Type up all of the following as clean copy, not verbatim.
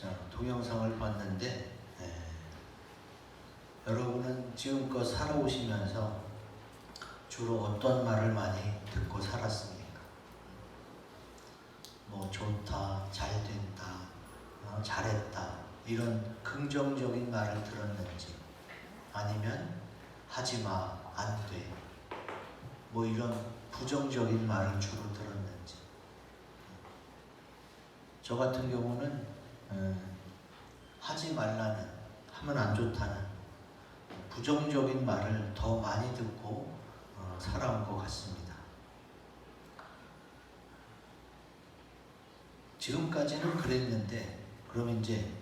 자, 동영상을 봤는데 여러분은 지금껏 살아오시면서 주로 어떤 말을 많이 듣고 살았습니까? 뭐 좋다, 잘 된다, 잘했다 이런 긍정적인 말을 들었는지, 아니면 하지마, 안 돼, 뭐 이런 부정적인 말을 주로 들었는지. 저 같은 경우는 하지 말라는, 하면 안 좋다는 부정적인 말을 더 많이 듣고 살아온 것 같습니다. 지금까지는 그랬는데, 그럼 이제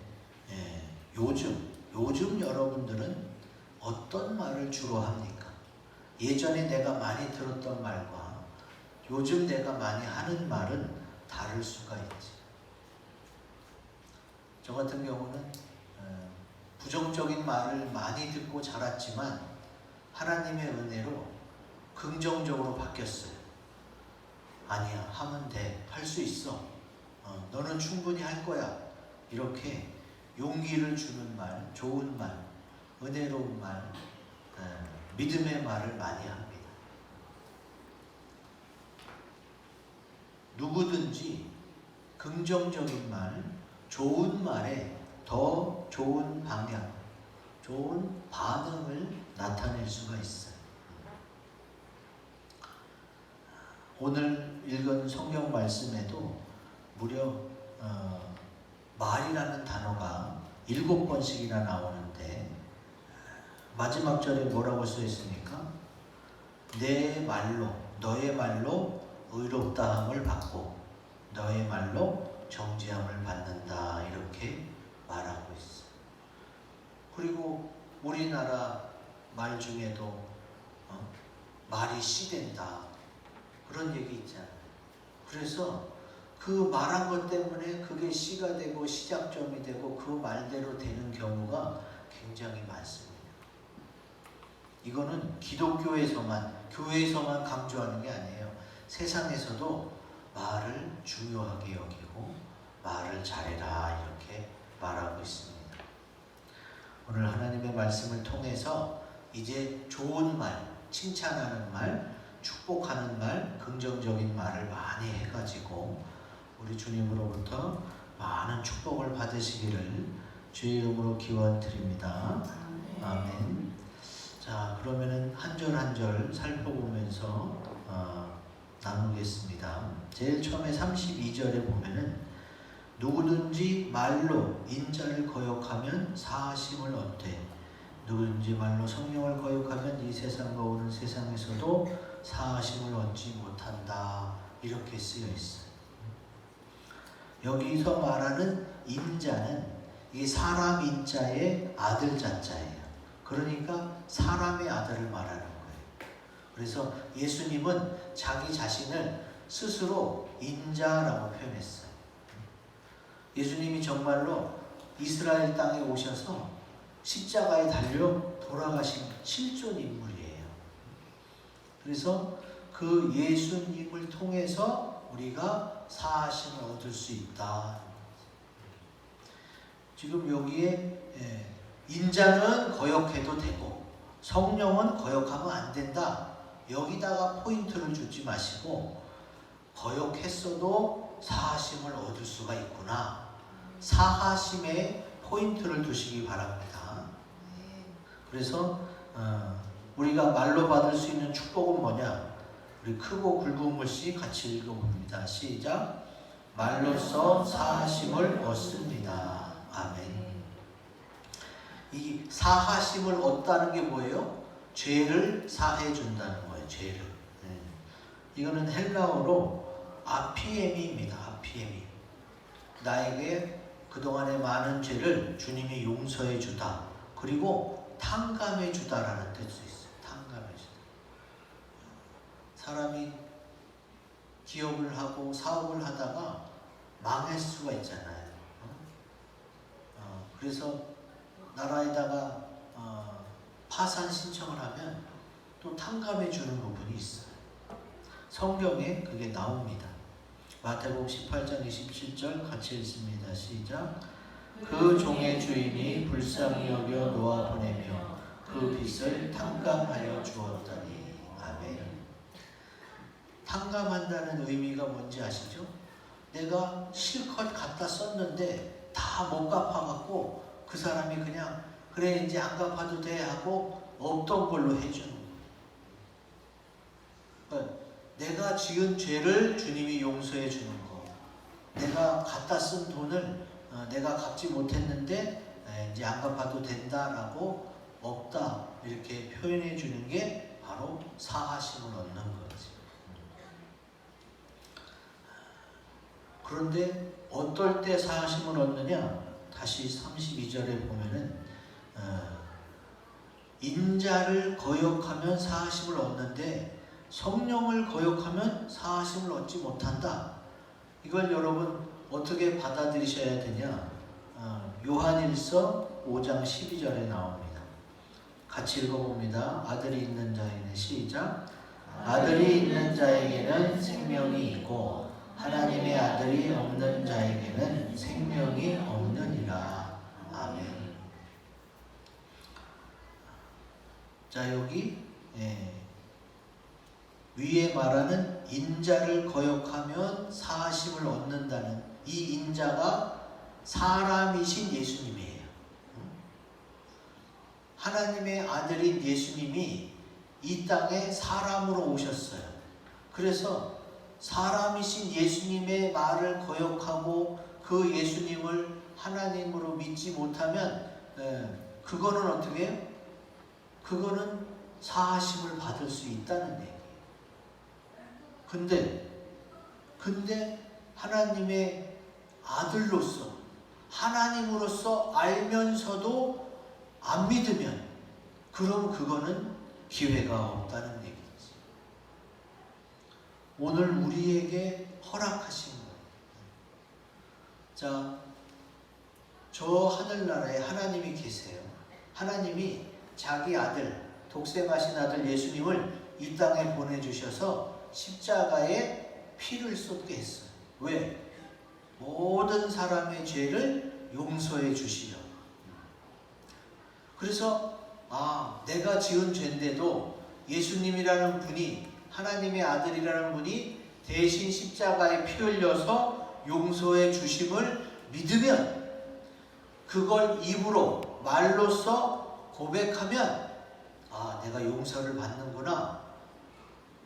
요즘 여러분들은 어떤 말을 주로 합니까? 예전에 내가 많이 들었던 말과 요즘 내가 많이 하는 말은 다를 수가 있지. 저 같은 경우는 부정적인 말을 많이 듣고 자랐지만 하나님의 은혜로 긍정적으로 바뀌었어요. 아니야, 하면 돼, 할 수 있어, 너는 충분히 할 거야, 이렇게 용기를 주는 말, 좋은 말, 은혜로운 말, 믿음의 말을 많이 합니다. 누구든지 긍정적인 말, 좋은 말에 더 좋은 방향, 좋은 반응을 나타낼 수가 있어요. 오늘 읽은 성경 말씀에도 무려 말이라는 단어가 7번씩이나 나오는데, 마지막 절에 뭐라고 써 있습니까? 내 말로, 너의 말로 의롭다함을 받고 너의 말로 정죄함을 받는다, 이렇게 말하고 있어요. 그리고 우리나라 말 중에도 말이 씨된다, 그런 얘기 있잖아요. 그래서 그 말한 것 때문에 그게 씨가 되고 시작점이 되고 그 말대로 되는 경우가 굉장히 많습니다. 이거는 기독교에서만, 교회에서만 강조하는 게 아니에요. 세상에서도 말을 중요하게 여기고 말을 잘해라, 이렇게 말하고 있습니다. 오늘 하나님의 말씀을 통해서 이제 좋은 말, 칭찬하는 말, 축복하는 말, 긍정적인 말을 많이 해가지고 우리 주님으로부터 많은 축복을 받으시기를 주의 이름으로 기원드립니다. 아멘. 자, 그러면은 한 절 한 절 살펴보면서 나누겠습니다. 제일 처음에 32절에 보면은 누구든지 말로 인자를 거역하면 사하심을 얻되 누구든지 말로 성령을 거역하면 이 세상과 오는 세상에서도 사하심을 얻지 못한다, 이렇게 쓰여 있어요. 여기서 말하는 인자는 이게 사람 인자의 아들 자자예요. 그러니까 사람의 아들을 말하는 거예요. 그래서 예수님은 자기 자신을 스스로 인자라고 표현했어요. 예수님이 정말로 이스라엘 땅에 오셔서 십자가에 달려 돌아가신 실존 인물이에요. 그래서 그 예수님을 통해서 우리가 사하심을 얻을 수 있다. 지금 여기에 인자는 거역해도 되고 성령은 거역하면 안 된다, 여기다가 포인트를 주지 마시고 거역했어도 사하심을 얻을 수가 있구나, 사하심에 포인트를 두시기 바랍니다. 그래서 우리가 말로 받을 수 있는 축복은 뭐냐? 우리 크고 굵은 글씨 같이 읽어봅니다. 시작. 말로써 사하심을 얻습니다. 아멘. 이 사하심을 얻다는 게 뭐예요? 죄를 사해 준다는 거예요. 죄를. 이거는 헬라어로 아피에미입니다. 아피에미. 나에게 그동안의 많은 죄를 주님이 용서해 주다, 그리고 탕감해 주다라는 뜻이 있어요. 탕감해 주다. 사람이 기업을 하고 사업을 하다가 망할 수가 있잖아요. 그래서 나라에다가 파산 신청을 하면 또 탕감해 주는 부분이 있어요. 성경에 그게 나옵니다. 마태복음 18장 27절 같이 읽습니다. 시작. 그 종의 주인이 불쌍히 여겨 놓아 보내며 그 빚을 탕감하여 주었더니. 아멘. 탕감한다는 의미가 뭔지 아시죠? 내가 실컷 갖다 썼는데 다 못 갚아갖고 그 사람이 그냥 그래 이제 안 갚아도 돼 하고 없던 걸로 해주는 거예요. 그러니까 내가 지은 죄를 주님이 용서해 주는 거. 내가 갖다 쓴 돈을 내가 갚지 못했는데 이제 안 갚아도 된다라고 없다 이렇게 표현해 주는 게 바로 사하심을 얻는 거지. 그런데 어떨 때 사하심을 얻느냐? 다시 32절에 보면은 인자를 거역하면 사하심을 얻는데 성령을 거역하면 사하심을 얻지 못한다. 이걸 여러분 어떻게 받아들이셔야 되냐? 요한일서 5장 12절에 나옵니다. 같이 읽어봅니다. 아들이 있는 자에게는 시작. 아들이 있는 자에게는 생명이 있고 하나님의 아들이 없는 자에게는 생명이 없느니라. 아멘. 자, 여기 위에 말하는 인자를 거역하면 사하심을 얻는다는 이 인자가 사람이신 예수님이에요. 하나님의 아들인 예수님이 이 땅에 사람으로 오셨어요. 그래서 사람이신 예수님의 말을 거역하고 그 예수님을 하나님으로 믿지 못하면 그거는 어떻게 해요? 그거는 사하심을 받을 수 있다는 얘기예요. 근데 하나님의 아들로서 하나님으로서 알면서도 안 믿으면 그럼 그거는 기회가 없다는 얘기지. 오늘 우리에게 허락하신 거예요. 자, 저 하늘나라에 하나님이 계세요. 하나님이 자기 아들, 독생하신 아들 예수님을 이 땅에 보내주셔서 십자가에 피를 쏟게 했어요. 왜? 모든 사람의 죄를 용서해 주시려. 그래서 내가 지은 죄인데도 예수님이라는 분이, 하나님의 아들이라는 분이 대신 십자가에 피 흘려서 용서해 주심을 믿으면, 그걸 입으로 말로써 고백하면 내가 용서를 받는구나.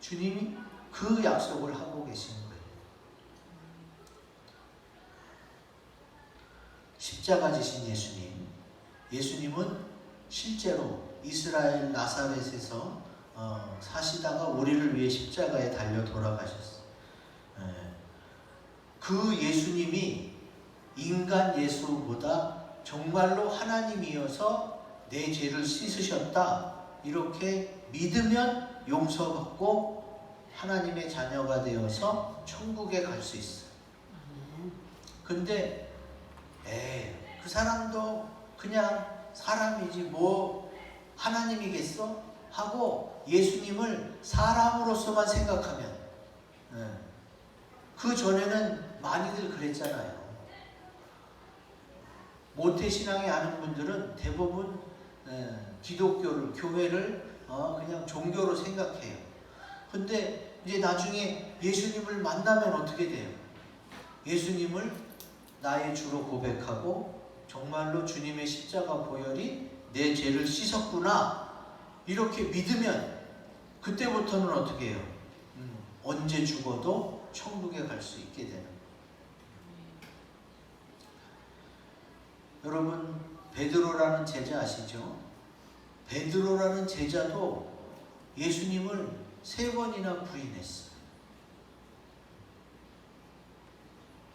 주님이 그 약속을 하고 계시는 거예요. 십자가 지신 예수님은 실제로 이스라엘 나사렛에서 사시다가 우리를 위해 십자가에 달려 돌아가셨어요. 그 예수님이 인간 예수보다 정말로 하나님이어서 내 죄를 씻으셨다, 이렇게 믿으면 용서받고 하나님의 자녀가 되어서 천국에 갈 수 있어요. 근데 그 사람도 그냥 사람이지 뭐 하나님이겠어? 하고 예수님을 사람으로서만 생각하면, 그 전에는 많이들 그랬잖아요. 모태신앙이 아는 분들은 대부분 기독교를, 교회를 그냥 종교로 생각해요. 근데 이제 나중에 예수님을 만나면 어떻게 돼요? 예수님을 나의 주로 고백하고 정말로 주님의 십자가 보혈이 내 죄를 씻었구나, 이렇게 믿으면 그때부터는 어떻게 해요? 언제 죽어도 천국에 갈 수 있게 되는 거예요. 여러분, 베드로라는 제자 아시죠? 베드로라는 제자도 예수님을 3번이나 부인했어요.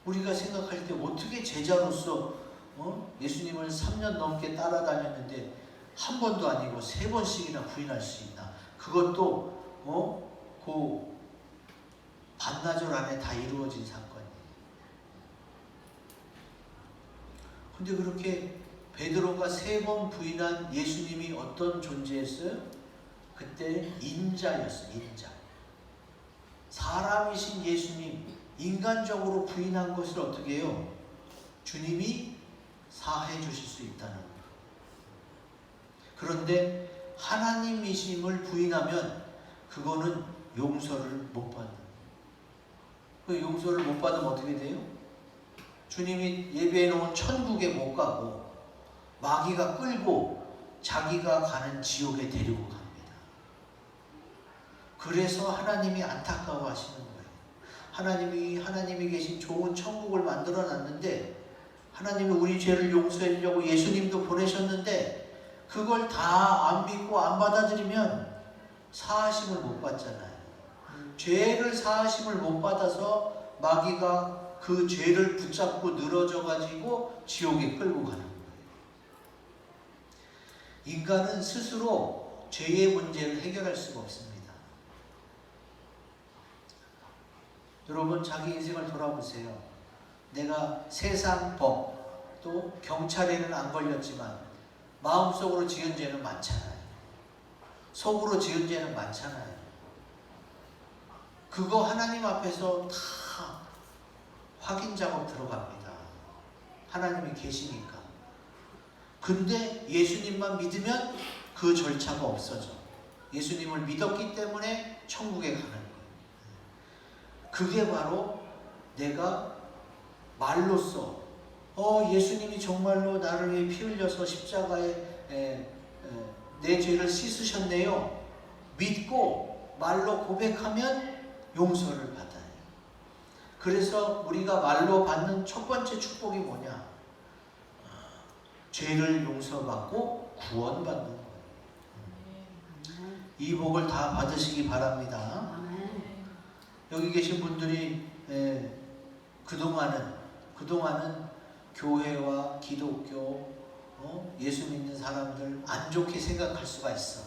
우리가 생각할 때 어떻게 제자로서 예수님을 3년 넘게 따라다녔는데 한 번도 아니고 3번씩이나 부인할 수 있나? 그것도 그 반나절 안에 다 이루어진 사건이에요. 근데 그렇게 베드로가 3번 부인한 예수님이 어떤 존재였어요? 그때 인자였어요. 인자. 사람이신 예수님 인간적으로 부인한 것을 어떻게 해요? 주님이 사해 주실 수 있다는 거예요. 그런데 하나님이심을 부인하면 그거는 용서를 못 받는 거예요. 그 용서를 못 받으면 어떻게 돼요? 주님이 예배해 놓은 천국에 못 가고 마귀가 끌고 자기가 가는 지옥에 데리고 갑니다. 그래서 하나님이 안타까워 하시는 거예요. 하나님이 계신 좋은 천국을 만들어 놨는데, 하나님이 우리 죄를 용서해 주려고 예수님도 보내셨는데, 그걸 다 안 믿고 안 받아들이면 사하심을 못 받잖아요. 죄를 사하심을 못 받아서 마귀가 그 죄를 붙잡고 늘어져 가지고 지옥에 끌고 가는 거예요. 인간은 스스로 죄의 문제를 해결할 수가 없습니다. 여러분, 자기 인생을 돌아보세요. 내가 세상 법, 또 경찰에는 안 걸렸지만 마음속으로 지은 죄는 많잖아요. 속으로 지은 죄는 많잖아요. 그거 하나님 앞에서 다 확인 작업 들어갑니다. 하나님이 계시니까. 근데 예수님만 믿으면 그 절차가 없어져. 예수님을 믿었기 때문에 천국에 가는 거예요. 그게 바로 내가 말로써 예수님이 정말로 나를 위해 피 흘려서 십자가에 내 죄를 씻으셨네요. 믿고 말로 고백하면 용서를 받아요. 그래서 우리가 말로 받는 첫 번째 축복이 뭐냐? 죄를 용서받고 구원받는 거예요. 이 복을 다 받으시기 바랍니다. 여기 계신 분들이 그동안은 교회와 기독교, 예수 믿는 사람들 안 좋게 생각할 수가 있어.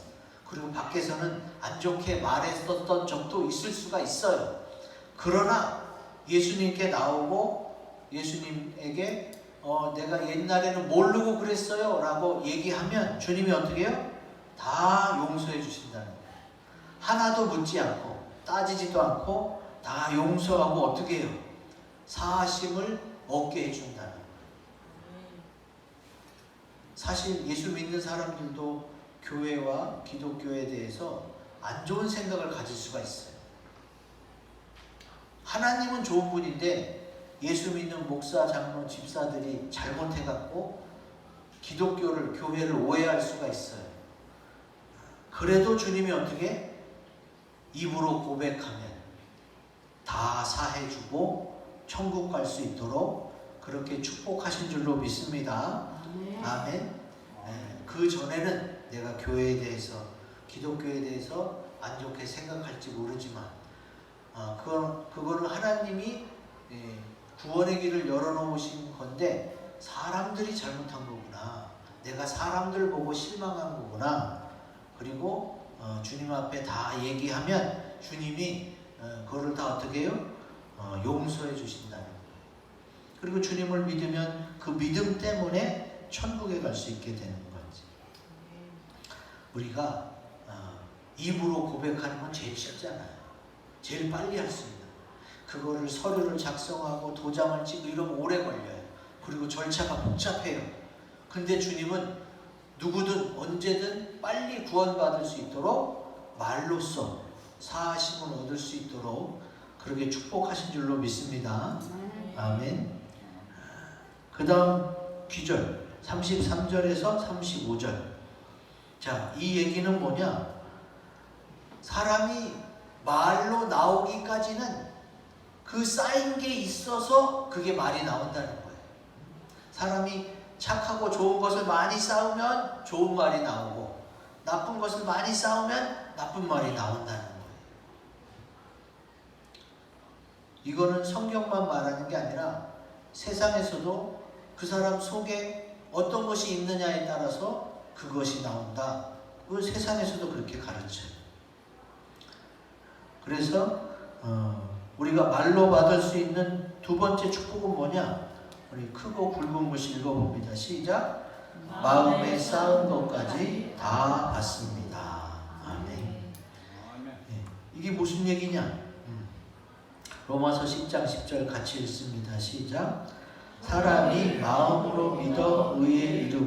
그리고 밖에서는 안 좋게 말했었던 적도 있을 수가 있어요. 그러나 예수님께 나오고 예수님에게 내가 옛날에는 모르고 그랬어요 라고 얘기하면 주님이 어떻게 해요? 다 용서해 주신다는 거예요. 하나도 묻지 않고 따지지도 않고 다 용서하고 어떻게 해요? 사하심을 얻게 해준다는 거예요. 사실 예수 믿는 사람들도 교회와 기독교에 대해서 안 좋은 생각을 가질 수가 있어요. 하나님은 좋은 분인데 예수 믿는 목사, 장로, 집사들이 잘못해갖고 교회를 오해할 수가 있어요. 그래도 주님이 어떻게? 입으로 고백하면 다 사해주고 천국 갈 수 있도록 그렇게 축복하신 줄로 믿습니다. 아멘. 그 전에는 내가 교회에 대해서, 기독교에 대해서 안 좋게 생각할지 모르지만 그거는 하나님이 구원의 길을 열어놓으신 건데 사람들이 잘못한 거구나. 내가 사람들 보고 실망한 거구나. 그리고 주님 앞에 다 얘기하면 주님이 그거를 다 어떻게 해요? 용서해 주신다는 거예요. 그리고 주님을 믿으면 그 믿음 때문에 천국에 갈 수 있게 되는 거지. 우리가 입으로 고백하는 건 제일 쉽잖아요. 제일 빨리 할 수 있는. 그거를 서류를 작성하고 도장을 찍고 이러면 오래 걸려요. 그리고 절차가 복잡해요. 근데 주님은 누구든 언제든 빨리 구원받을 수 있도록 말로써 사하심을 얻을 수 있도록 그렇게 축복하신 줄로 믿습니다. 아멘. 그 다음 귀절 33절에서 35절. 자, 이 얘기는 뭐냐? 사람이 말로 나오기까지는 그 쌓인 게 있어서 그게 말이 나온다는 거예요. 사람이 착하고 좋은 것을 많이 쌓으면 좋은 말이 나오고 나쁜 것을 많이 쌓으면 나쁜 말이 나온다는 거예요. 이거는 성경만 말하는 게 아니라 세상에서도 그 사람 속에 어떤 것이 있느냐에 따라서 그것이 나온다. 그 세상에서도 그렇게 가르쳐요. 그래서 우리가 말로 받을 수 있는 두 번째 축복은 뭐냐? 우리 크고 굵은 글 읽어봅니다. 시작. 마음에 쌓은 것까지 다 받습니다. 아멘. 이게 무슨 얘기냐? 로마서 10장 10절 같이 읽습니다. 시작. 사람이 마음으로 믿어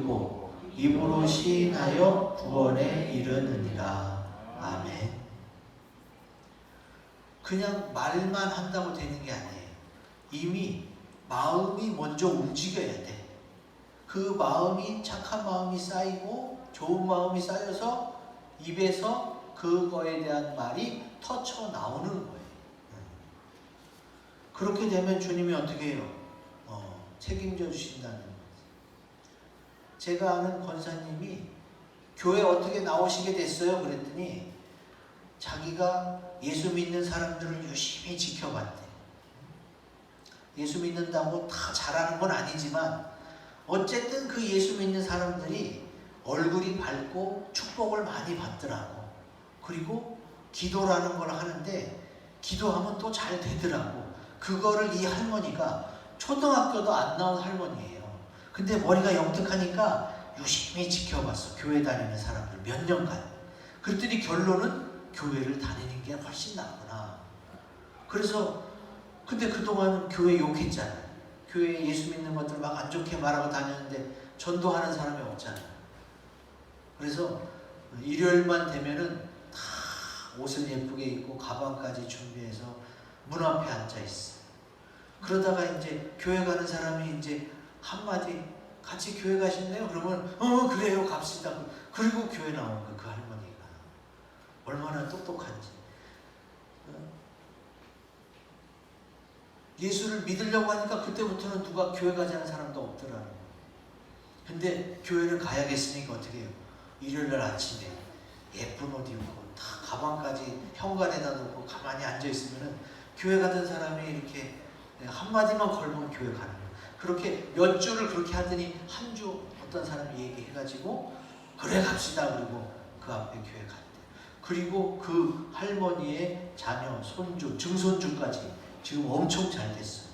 듣고 입으로 시인하여 구원에 이르느니라. 아멘. 그냥 말만 한다고 되는 게 아니에요. 이미 마음이 먼저 움직여야 돼. 그 마음이, 착한 마음이 쌓이고 좋은 마음이 쌓여서 입에서 그거에 대한 말이 터쳐 나오는 거예요. 그렇게 되면 주님이 어떻게 해요? 책임져 주신다는 거예요. 제가 아는 권사님이 교회 어떻게 나오시게 됐어요? 그랬더니 자기가 예수 믿는 사람들을 유심히 지켜봤대. 예수 믿는다고 다 잘하는 건 아니지만 어쨌든 그 예수 믿는 사람들이 얼굴이 밝고 축복을 많이 받더라고. 그리고 기도라는 걸 하는데 기도하면 또 잘 되더라고. 그거를 이 할머니가 초등학교도 안 나온 할머니예요. 근데 머리가 영특하니까 유심히 지켜봤어. 교회 다니는 사람들 몇 년간. 그랬더니 결론은 교회를 다니는 게 훨씬 낫구나. 그래서 근데 그동안은 교회 욕했잖아요. 교회에 예수 믿는 것들 막 안 좋게 말하고 다녔는데 전도하는 사람이 없잖아요. 그래서 일요일만 되면은 다 옷을 예쁘게 입고 가방까지 준비해서 문 앞에 앉아 있어. 그러다가 이제 교회 가는 사람이 이제 한마디 같이 교회 가실래요? 그러면 그래요 갑시다. 그리고 교회 나온 그 할머니가 얼마나 똑똑한지. 예수를 믿으려고 하니까 그때부터는 누가 교회 가자는 사람도 없더라는 거예요. 근데 교회를 가야겠으니까 어떻게 해요? 일요일날 아침에 예쁜 옷 입고 다 가방까지 현관에다 놓고 가만히 앉아있으면은 교회 가던 사람이 이렇게 한마디만 걸면 교회 가는 거예요. 그렇게 몇 주를 그렇게 하더니 한 주 어떤 사람이 얘기해가지고 그래 갑시다. 그리고 그 앞에 교회 갔대요. 그리고 그 할머니의 자녀, 손주, 증손주까지 지금 엄청 잘 됐어요.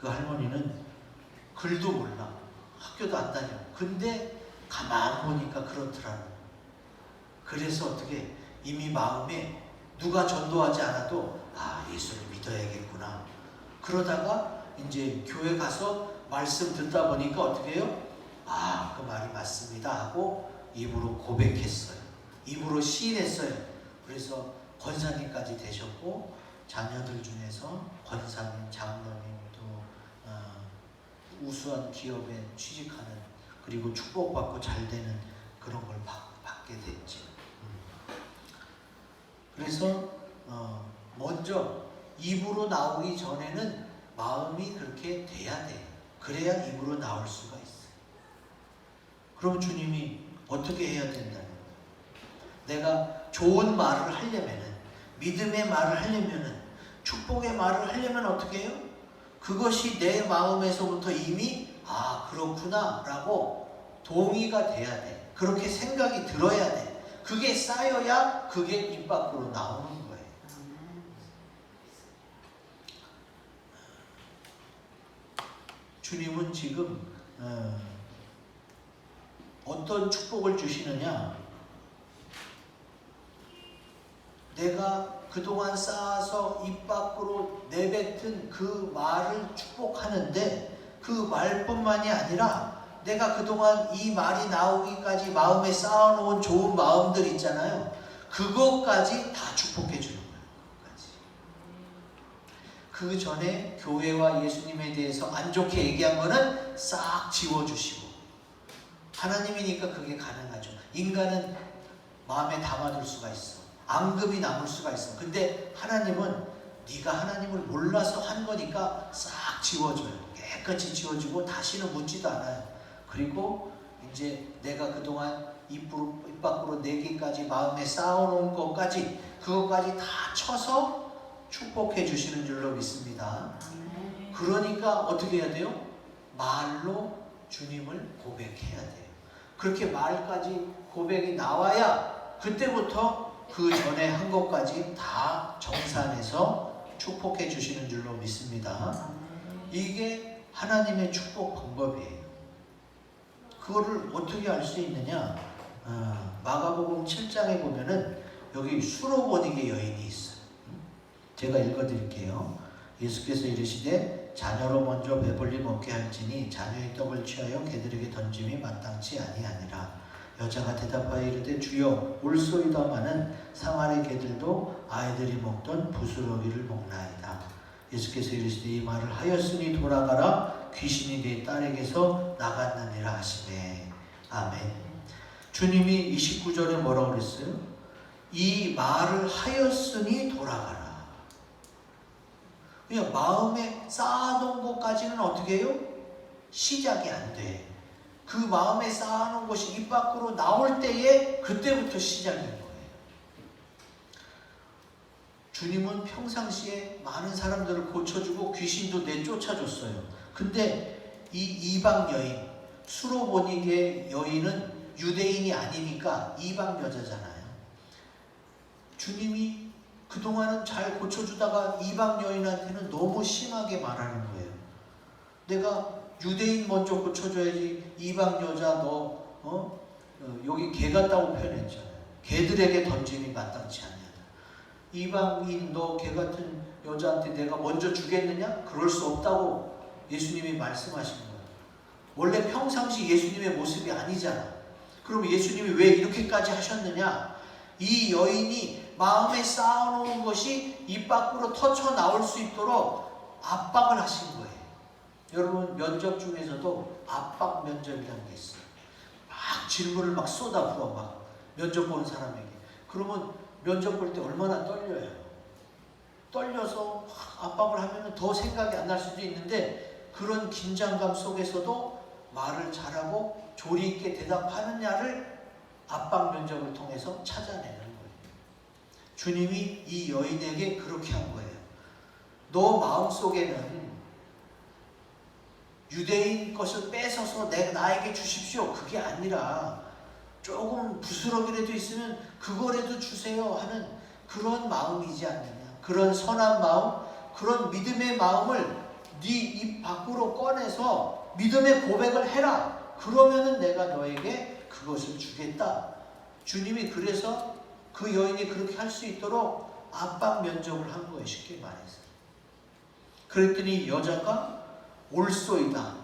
그 할머니는 글도 몰라. 학교도 안 다녀. 근데 가만 보니까 그렇더라고요. 그래서 어떻게 이미 마음에 누가 전도하지 않아도 예수를 믿어야겠구나. 그러다가 이제 교회 가서 말씀 듣다 보니까 어떻게 해요? 그 말이 맞습니다 하고 입으로 고백했어요. 입으로 시인했어요. 그래서 권사님까지 되셨고 자녀들 중에서 권사님, 장로님 또 우수한 기업에 취직하는 그리고 축복받고 잘 되는 그런 걸 받게 됐죠. 그래서 먼저 입으로 나오기 전에는 마음이 그렇게 돼야 돼요. 그래야 입으로 나올 수가 있어요. 그럼 주님이 어떻게 해야 된다는 거예요? 내가 좋은 말을 하려면은, 믿음의 말을 하려면은, 축복의 말을 하려면 어떻게 해요? 그것이 내 마음에서부터 이미 그렇구나 라고 동의가 돼야 돼. 그렇게 생각이 들어야 돼. 그게 쌓여야 그게 입 밖으로 나오는 거예요. 주님은 지금 어떤 축복을 주시느냐? 내가 그동안 쌓아서 입 밖으로 내뱉은 그 말을 축복하는데 그 말뿐만이 아니라 내가 그동안 이 말이 나오기까지 마음에 쌓아놓은 좋은 마음들 있잖아요. 그것까지 다 축복해 주는 거예요. 그 전에 교회와 예수님에 대해서 안 좋게 얘기한 거는 싹 지워주시고, 하나님이니까 그게 가능하죠. 인간은 마음에 담아둘 수가 있어. 앙금이 남을 수가 있어. 근데 하나님은 네가 하나님을 몰라서 한 거니까 싹 지워줘요. 깨끗이 지워주고 다시는 묻지도 않아요. 그리고 이제 내가 그동안 입 밖으로 내기까지 마음에 쌓아놓은 것까지 그것까지 다 쳐서 축복해 주시는 줄로 믿습니다. 그러니까 어떻게 해야 돼요? 말로 주님을 고백해야 돼요. 그렇게 말까지 고백이 나와야 그때부터 그 전에 한 것까지 다 정산해서 축복해 주시는 줄로 믿습니다. 이게 하나님의 축복 방법이에요. 그거를 어떻게 알 수 있느냐? 마가복음 7장에 보면은 여기 수로보니게 여인이 있어요. 제가 읽어드릴게요. 예수께서 이르시되 자녀로 먼저 배불리 먹게 할지니 자녀의 떡을 취하여 개들에게 던짐이 마땅치 아니하니라. 여자가 대답하여 이르되 주여 올소이다마는 상아리 개들도 아이들이 먹던 부스러기를 먹나이다. 예수께서 이르시되 이 말을 하였으니 돌아가라 귀신이 네 딸에게서 나갔느니라 하시네. 아멘. 주님이 29절에 뭐라고 그랬어요? 이 말을 하였으니 돌아가라. 그냥 마음에 쌓아놓은 것까지는 어떻게 해요? 시작이 안 돼. 그 마음에 쌓아놓은 것이 입 밖으로 나올 때에 그때부터 시작인 거예요. 주님은 평상시에 많은 사람들을 고쳐주고 귀신도 내쫓아줬어요. 근데 이 이방 여인, 수로보니게 여인은 유대인이 아니니까 이방 여자잖아요. 주님이 그동안은 잘 고쳐주다가 이방 여인한테는 너무 심하게 말하는 거예요. 내가 유대인 먼저 고쳐줘야지 이방 여자 너 여기 개 같다고 표현했잖아요. 개들에게 던짐이 마땅치 않냐. 이방인 너 개 같은 여자한테 내가 먼저 주겠느냐? 그럴 수 없다고 예수님이 말씀하신 거예요. 원래 평상시 예수님의 모습이 아니잖아. 그럼 예수님이 왜 이렇게까지 하셨느냐? 이 여인이 마음에 쌓아놓은 것이 입 밖으로 터쳐 나올 수 있도록 압박을 하신 거예요. 여러분 면접 중에서도 압박 면접이라는 게 있어요. 막 질문을 막 쏟아부어 막 면접 보는 사람에게. 그러면 면접 볼 때 얼마나 떨려요. 떨려서 압박을 하면 더 생각이 안 날 수도 있는데 그런 긴장감 속에서도 말을 잘하고 조리 있게 대답하느냐를 압박 면접을 통해서 찾아내는 거예요. 주님이 이 여인에게 그렇게 한 거예요. 너 마음속에는 유대인 것을 뺏어서 나에게 주십시오. 그게 아니라 조금 부스러기라도 있으면 그거라도 주세요 하는 그런 마음이지 않느냐. 그런 선한 마음, 그런 믿음의 마음을 네 입 밖으로 꺼내서 믿음의 고백을 해라. 그러면은 내가 너에게 그것을 주겠다. 주님이 그래서 그 여인이 그렇게 할 수 있도록 압박 면접을 한 거예요. 쉽게 말해서. 그랬더니 여자가 올소이다.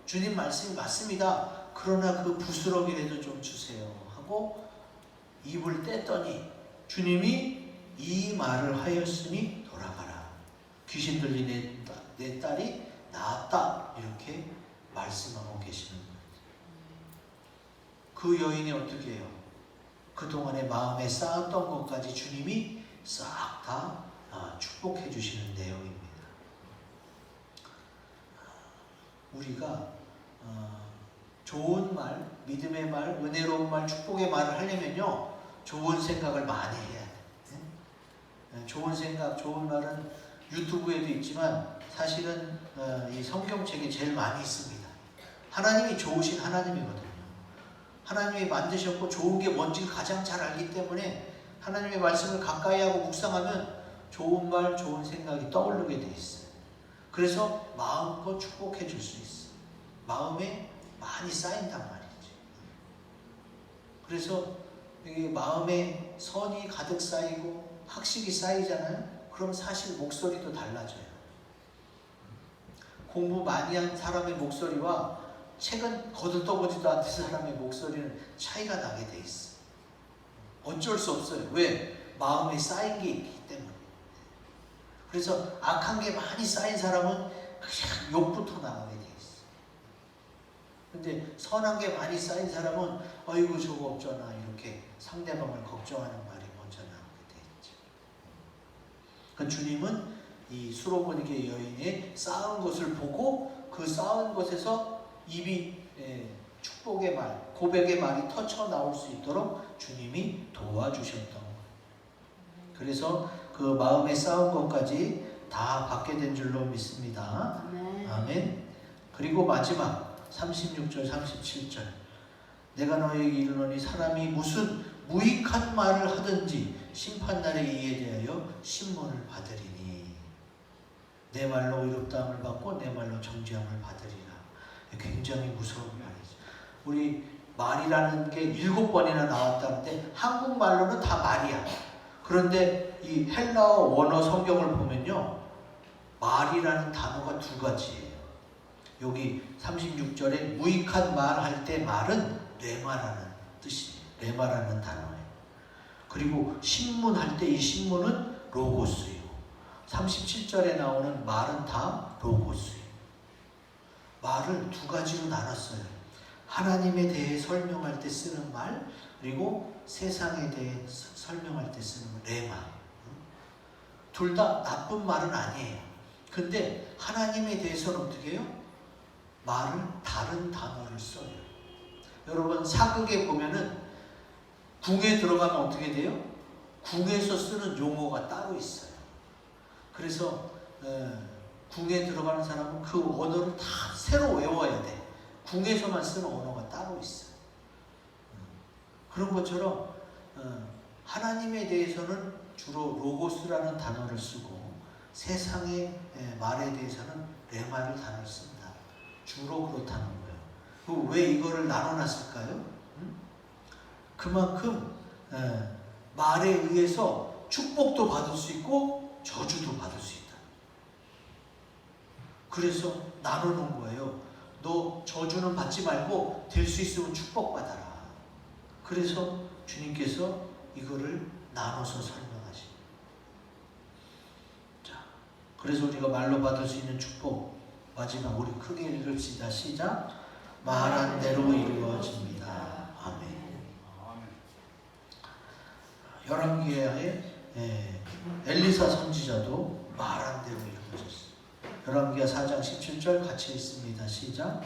주님 말씀이 맞습니다. 그러나 그 부스러기라도 좀 주세요 하고 입을 뗐더니 주님이 이 말을 하였으니 돌아가라. 귀신 들린 내 딸이 나았다. 이렇게 말씀하고 계시는 거예요. 그 여인이 어떻게 해요? 그동안에 마음에 쌓았던 것까지 주님이 싹 다 축복해 주시는 내용입니다. 우리가 좋은 말, 믿음의 말, 은혜로운 말, 축복의 말을 하려면요 좋은 생각을 많이 해야 돼. 좋은 생각, 좋은 말은 유튜브에도 있지만 사실은 이 성경책에 제일 많이 있습니다. 하나님이 좋으신 하나님이거든요. 하나님이 만드셨고 좋은 게 뭔지 가장 잘 알기 때문에 하나님의 말씀을 가까이 하고 묵상하면 좋은 말, 좋은 생각이 떠오르게 돼 있어요. 그래서 마음껏 축복해 줄 수 있어요. 마음에 많이 쌓인단 말이지. 그래서 이게 마음에 선이 가득 쌓이고 학식이 쌓이잖아요. 그럼 사실 목소리도 달라져요. 공부 많이 한 사람의 목소리와 책은 거들떠보지도 않는 사람의 목소리는 차이가 나게 돼 있어. 어쩔 수 없어요. 왜? 마음에 쌓인 게 있기 때문에. 그래서 악한 게 많이 쌓인 사람은 그냥 욕부터 나가게 돼 있어. 근데 선한 게 많이 쌓인 사람은 어이구 저거 없잖아 이렇게 상대방을 걱정하는 말이 먼저 나오게 돼 있죠. 그 주님은 이 수로보니게 여인의 쌓은 것을 보고 그 쌓은 것에서 입이 축복의 말, 고백의 말이 터쳐 나올 수 있도록 주님이 도와주셨던 거예요. 그래서 그 마음에 쌓은 것까지 다 받게 된 줄로 믿습니다. 아멘. 그리고 마지막 36절 37절 내가 너에게 이르노니 사람이 무슨 무익한 말을 하든지 심판날에 이에 대하여 신문을 받으리니 내 말로 의롭다함을 받고 내 말로 정죄함을 받으리라. 굉장히 무서운 말이죠. 우리 말이라는 게 7번이나 나왔다는데 한국말로는 다 말이야. 그런데 이 헬라어 원어 성경을 보면요 말이라는 단어가 두 가지예요. 여기 36절에 무익한 말 할 때 말은 뇌마라는 뜻이에요. 뇌마라는 단어예요. 그리고 신문할 때 이 신문은 로고스예요. 37절에 나오는 말은 다 로고스예요. 말을 두 가지로 나눴어요. 하나님에 대해 설명할 때 쓰는 말, 그리고 세상에 대해 설명할 때 쓰는 뇌마. 둘 다 나쁜 말은 아니에요. 근데 하나님에 대해서는 어떻게 해요? 말을 다른 단어를 써요. 여러분 사극에 보면은 궁에 들어가면 어떻게 돼요? 궁에서 쓰는 용어가 따로 있어요. 그래서 궁에 들어가는 사람은 그 언어를 다 새로 외워야 돼. 궁에서만 쓰는 언어가 따로 있어요. 그런 것처럼 하나님에 대해서는 주로 로고스라는 단어를 쓰고 세상의 말에 대해서는 레마를 단어를 씁니다. 주로 그렇다는 거예요. 왜 이거를 나눠놨을까요? 그만큼 말에 의해서 축복도 받을 수 있고 저주도 받을 수 있다. 그래서 나누는 거예요. 너 저주는 받지 말고 될 수 있으면 축복받아라. 그래서 주님께서 이거를 나눠서 설명하십니다. 자, 그래서 우리가 말로 받을 수 있는 축복, 마지막 우리 크게 읽읍시다. 시작. 말한 대로 이루어집니다. 아멘. 열왕기하에 엘리사 선지자도 말한 대로 이루어졌어요. 열왕기하 4장 17절 같이 읽습니다. 시작.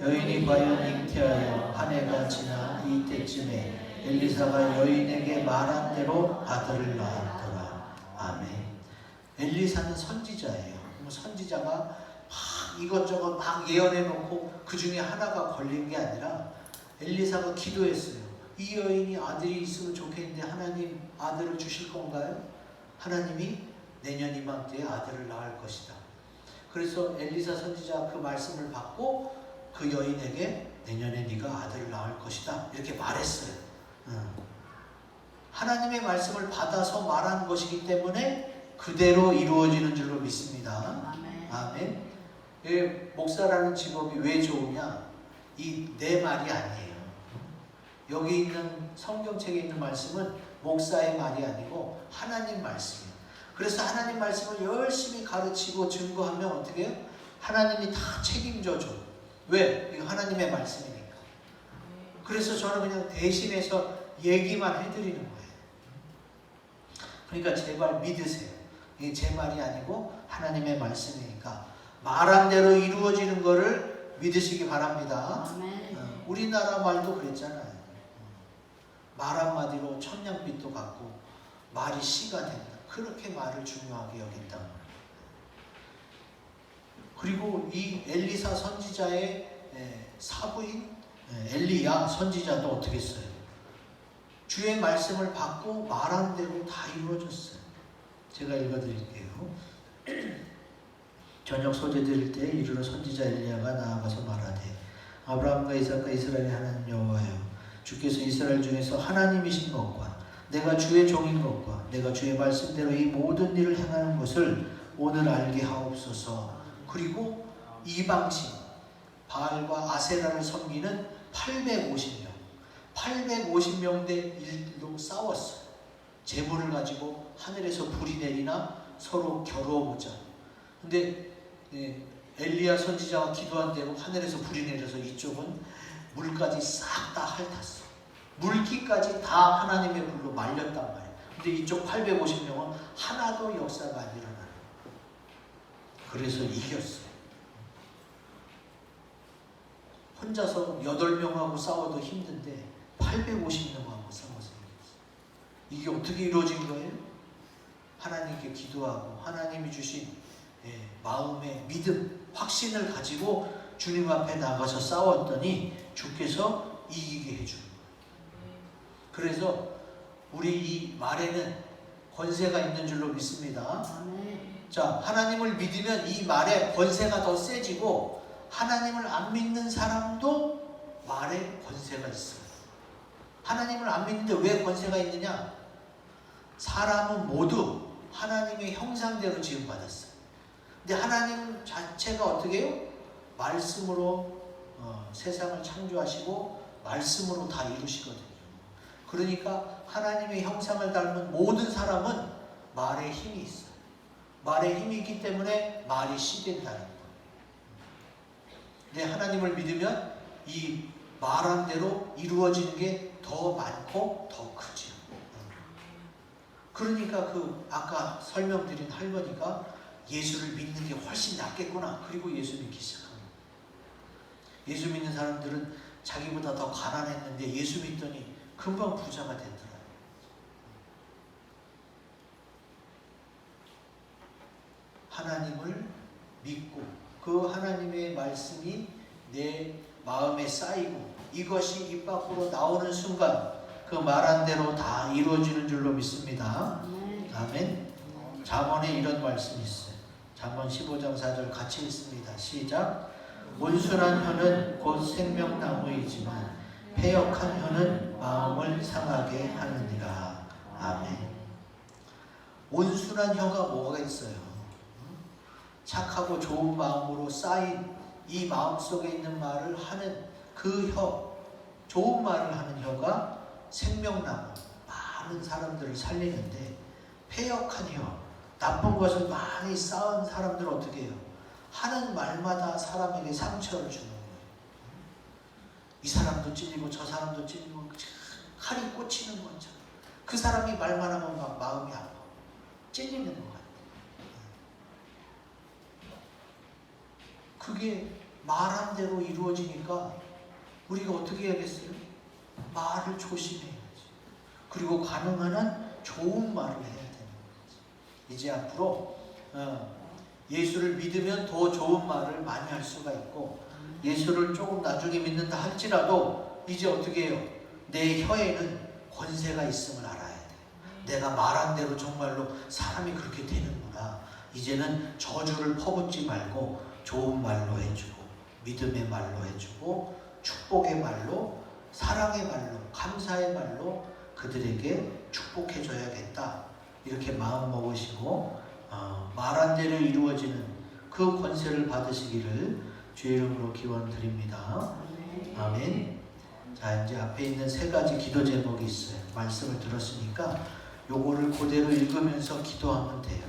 여인이 과연 잉태하여 한 해가 지나 이때쯤에 엘리사가 여인에게 말한 대로 아들을 낳았더라. 아멘. 엘리사는 선지자예요. 선지자가 막 이것저것 막 예언해 놓고 그 중에 하나가 걸린 게 아니라 엘리사가 기도했어요. 이 여인이 아들이 있으면 좋겠는데 하나님 아들을 주실 건가요? 하나님이 내년 이맘때에 아들을 낳을 것이다. 그래서 엘리사 선지자 그 말씀을 받고 그 여인에게 내년에 네가 아들을 낳을 것이다 이렇게 말했어요. 하나님의 말씀을 받아서 말한 것이기 때문에 그대로 이루어지는 줄로 믿습니다. 아멘. 아멘. 목사라는 직업이 왜 좋으냐? 이 내 말이 아니에요. 여기 있는 성경책에 있는 말씀은 목사의 말이 아니고 하나님 말씀이에요. 그래서 하나님 말씀을 열심히 가르치고 증거하면 어떻게 해요? 하나님이 다 책임져 줘. 왜? 이거 하나님의 말씀이니까. 그래서 저는 그냥 대신해서 얘기만 해드리는 거예요. 그러니까 제발 믿으세요. 이게 제 말이 아니고 하나님의 말씀이니까 말한 대로 이루어지는 거를 믿으시기 바랍니다. 우리나라 말도 그랬잖아요. 말 한마디로 천냥빚도 갚고 말이 씨가 된다. 그렇게 말을 중요하게 여긴다. 그리고 이 엘리사 선지자의 사부인 엘리야 선지자도 어떻게 했어요? 주의 말씀을 받고 말한 대로 다 이루어졌어요. 제가 읽어드릴게요. 저녁 소재 드릴 때 이르러 선지자 엘리야가 나아가서 말하되 아브라함과 이삭과 이스라엘의 하나님 여호와여 주께서 이스라엘 중에서 하나님이신 것과 내가 주의 종인 것과 내가 주의 말씀대로 이 모든 일을 행하는 것을 오늘 알게 하옵소서. 그리고 이방신 바알과 아세라를 섬기는 850명 대 1로 싸웠어요. 재물을 가지고 하늘에서 불이 내리나 서로 겨루어보자. 근데 엘리야 선지자가 기도한 대로 하늘에서 불이 내려서 이쪽은 물까지 싹 다 핥았어. 물기까지 다 하나님의 불로 말렸단 말이에요. 근데 이쪽 850명은 하나도 역사가 안 일어나요. 그래서 이겼어요. 혼자서 8명하고 싸워도 힘든데 850명하고 싸워서 이겼어요. 이게 어떻게 이루어진 거예요? 하나님께 기도하고 하나님이 주신 마음의 믿음, 확신을 가지고 주님 앞에 나가서 싸웠더니 주께서 이기게 해주는 거예요. 그래서 우리 이 말에는 권세가 있는 줄로 믿습니다. 자, 하나님을 믿으면 이 말에 권세가 더 세지고 하나님을 안 믿는 사람도 말에 권세가 있어요. 하나님을 안 믿는데 왜 권세가 있느냐? 사람은 모두 하나님의 형상대로 지음받았어요. 근데 하나님 자체가 어떻게 해요? 말씀으로 세상을 창조하시고 말씀으로 다 이루시거든요. 그러니까 하나님의 형상을 닮은 모든 사람은 말에 힘이 있어요. 말에 힘이 있기 때문에 말이 씨된다는 거예요. 근데 하나님을 믿으면 이 말한 대로 이루어지는 게 더 많고 더 크지요. 그러니까 그 아까 설명드린 할머니가 예수를 믿는 게 훨씬 낫겠구나. 그리고 예수 믿기 시작합니다. 예수 믿는 사람들은 자기보다 더 가난했는데 예수 믿더니 금방 부자가 됐더라고요. 하나님을 믿고 그 하나님의 말씀이 내 마음에 쌓이고 이것이 입 밖으로 나오는 순간 그 말한 대로 다 이루어지는 줄로 믿습니다. 아멘. 잠언에 이런 말씀이 있어요. 잠언 15장 4절 같이 읽습니다. 시작. 온순한 혀는 곧 생명나무이지만 패역한 혀는 마음을 상하게 하느니라. 아멘. 온순한 혀가 뭐가 있어요? 착하고 좋은 마음으로 쌓인 이 마음속에 있는 말을 하는 그 혀, 좋은 말을 하는 혀가 생명나무, 많은 사람들을 살리는데, 패역한 혀, 나쁜 것을 많이 쌓은 사람들은 어떻게 해요? 하는 말마다 사람에게 상처를 주는 거예요. 이 사람도 찔리고 저 사람도 찔리고 칼이 꽂히는 것처럼 그 사람이 말만 하면 막 마음이 아파. 찔리는 것 같아요. 그게 말한 대로 이루어지니까 우리가 어떻게 해야겠어요? 말을 조심해야지. 그리고 가능한 한 좋은 말을 해야 되는 거지. 이제 앞으로 예수를 믿으면 더 좋은 말을 많이 할 수가 있고, 예수를 조금 나중에 믿는다 할지라도 이제 어떻게 해요? 내 혀에는 권세가 있음을 알아야 돼. 내가 말한 대로 정말로 사람이 그렇게 되는구나. 이제는 저주를 퍼붓지 말고 좋은 말로 해주고, 믿음의 말로 해주고, 축복의 말로, 사랑의 말로, 감사의 말로 그들에게 축복해줘야겠다. 이렇게 마음 먹으시고 말한 대로 이루어지는 그 권세를 받으시기를 주의 이름으로 기원드립니다. 아멘. 자, 이제 앞에 있는 세 가지 기도 제목이 있어요. 말씀을 들었으니까 요거를 그대로 읽으면서 기도하면 돼요.